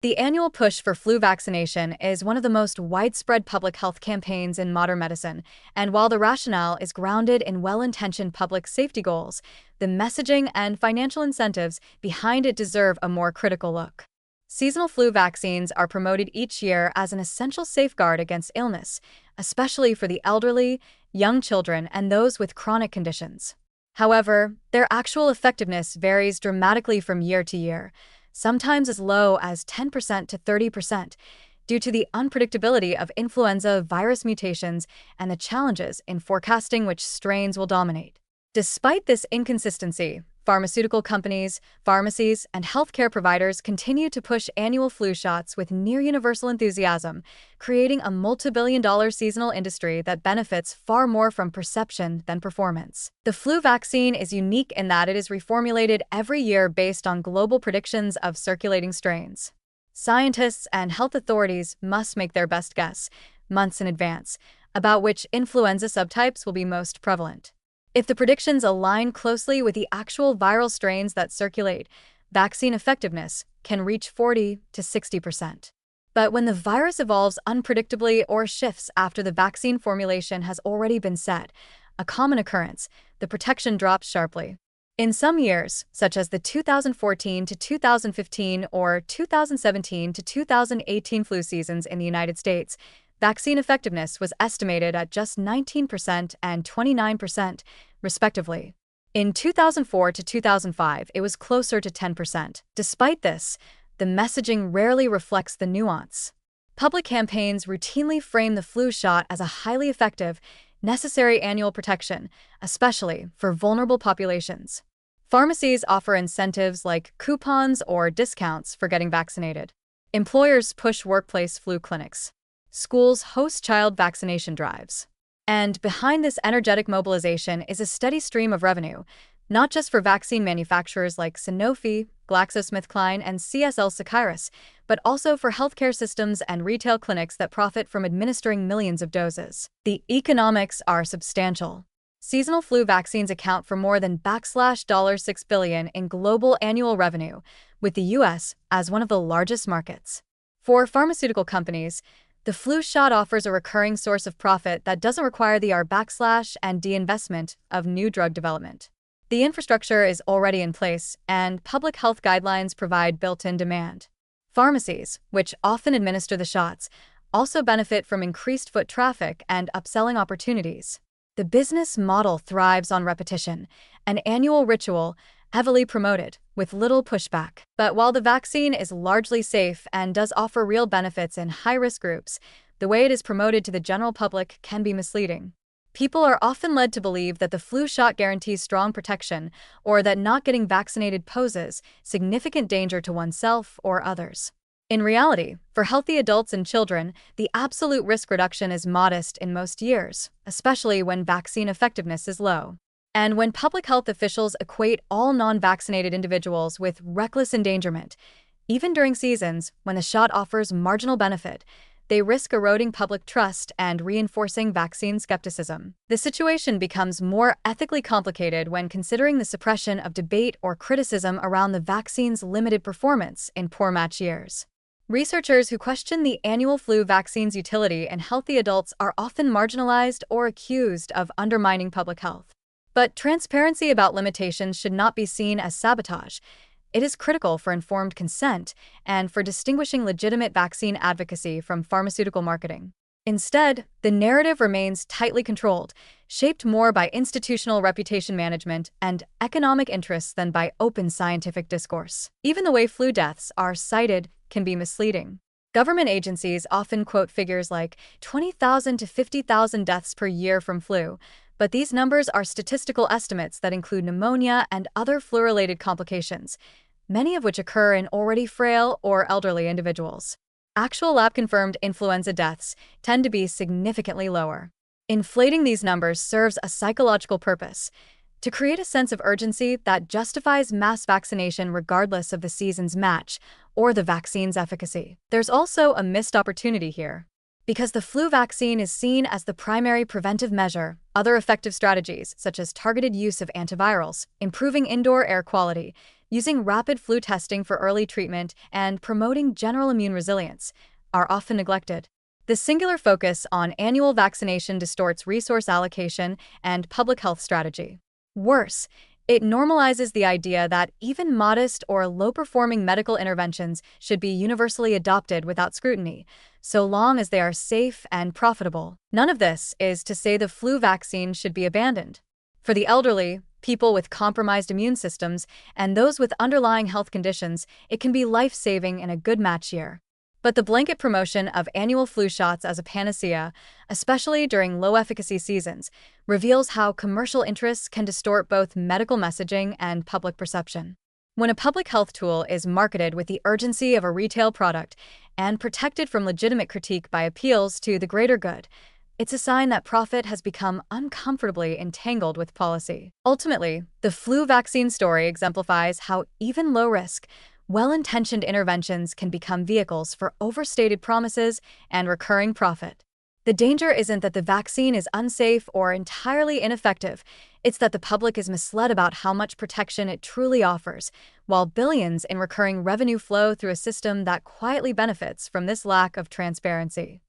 The annual push for flu vaccination is one of the most widespread public health campaigns in modern medicine, and while the rationale is grounded in well-intentioned public safety goals, the messaging and financial incentives behind it deserve a more critical look. Seasonal flu vaccines are promoted each year as an essential safeguard against illness, especially for the elderly, young children, and those with chronic conditions. However, their actual effectiveness varies dramatically from year to year, sometimes as low as 10% to 30%, due to the unpredictability of influenza virus mutations and the challenges in forecasting which strains will dominate. Despite this inconsistency, pharmaceutical companies, pharmacies, and healthcare providers continue to push annual flu shots with near-universal enthusiasm, creating a multi-billion-dollar seasonal industry that benefits far more from perception than performance. The flu vaccine is unique in that it is reformulated every year based on global predictions of circulating strains. Scientists and health authorities must make their best guess, months in advance, about which influenza subtypes will be most prevalent. If the predictions align closely with the actual viral strains that circulate, vaccine effectiveness can reach 40 to 60%. But when the virus evolves unpredictably or shifts after the vaccine formulation has already been set, a common occurrence, the protection drops sharply. In some years, such as the 2014 to 2015 or 2017 to 2018 flu seasons in the United States, vaccine effectiveness was estimated at just 19% and 29%, respectively. In 2004 to 2005, it was closer to 10%. Despite this, the messaging rarely reflects the nuance. Public campaigns routinely frame the flu shot as a highly effective, necessary annual protection, especially for vulnerable populations. Pharmacies offer incentives like coupons or discounts for getting vaccinated. Employers push workplace flu clinics. Schools host child vaccination drives. And behind this energetic mobilization is a steady stream of revenue, not just for vaccine manufacturers like Sanofi, GlaxoSmithKline, and CSL Seqirus, but also for healthcare systems and retail clinics that profit from administering millions of doses. The economics are substantial. Seasonal flu vaccines account for more than $6 billion in global annual revenue, with the U.S. as one of the largest markets. For pharmaceutical companies, the flu shot offers a recurring source of profit that doesn't require the R&D investment of new drug development. The infrastructure is already in place, and public health guidelines provide built-in demand. Pharmacies, which often administer the shots, also benefit from increased foot traffic and upselling opportunities. The business model thrives on repetition, an annual ritual heavily promoted, with little pushback. But while the vaccine is largely safe and does offer real benefits in high-risk groups, the way it is promoted to the general public can be misleading. People are often led to believe that the flu shot guarantees strong protection, or that not getting vaccinated poses significant danger to oneself or others. In reality, for healthy adults and children, the absolute risk reduction is modest in most years, especially when vaccine effectiveness is low. And when public health officials equate all non-vaccinated individuals with reckless endangerment, even during seasons when the shot offers marginal benefit, they risk eroding public trust and reinforcing vaccine skepticism. The situation becomes more ethically complicated when considering the suppression of debate or criticism around the vaccine's limited performance in poor match years. Researchers who question the annual flu vaccine's utility in healthy adults are often marginalized or accused of undermining public health. But transparency about limitations should not be seen as sabotage. It is critical for informed consent and for distinguishing legitimate vaccine advocacy from pharmaceutical marketing. Instead, the narrative remains tightly controlled, shaped more by institutional reputation management and economic interests than by open scientific discourse. Even the way flu deaths are cited can be misleading. Government agencies often quote figures like 20,000 to 50,000 deaths per year from flu, but these numbers are statistical estimates that include pneumonia and other flu-related complications, many of which occur in already frail or elderly individuals. Actual lab-confirmed influenza deaths tend to be significantly lower. Inflating these numbers serves a psychological purpose: to create a sense of urgency that justifies mass vaccination regardless of the season's match or the vaccine's efficacy. There's also a missed opportunity here. Because the flu vaccine is seen as the primary preventive measure, other effective strategies, such as targeted use of antivirals, improving indoor air quality, using rapid flu testing for early treatment, and promoting general immune resilience are often neglected. The singular focus on annual vaccination distorts resource allocation and public health strategy. Worse, it normalizes the idea that even modest or low-performing medical interventions should be universally adopted without scrutiny, so long as they are safe and profitable. None of this is to say the flu vaccine should be abandoned. For the elderly, people with compromised immune systems, and those with underlying health conditions, it can be life-saving in a good match year. But the blanket promotion of annual flu shots as a panacea, especially during low-efficacy seasons, reveals how commercial interests can distort both medical messaging and public perception. When a public health tool is marketed with the urgency of a retail product and protected from legitimate critique by appeals to the greater good, it's a sign that profit has become uncomfortably entangled with policy. Ultimately, the flu vaccine story exemplifies how even low-risk, well-intentioned interventions can become vehicles for overstated promises and recurring profit. The danger isn't that the vaccine is unsafe or entirely ineffective, it's that the public is misled about how much protection it truly offers, while billions in recurring revenue flow through a system that quietly benefits from this lack of transparency.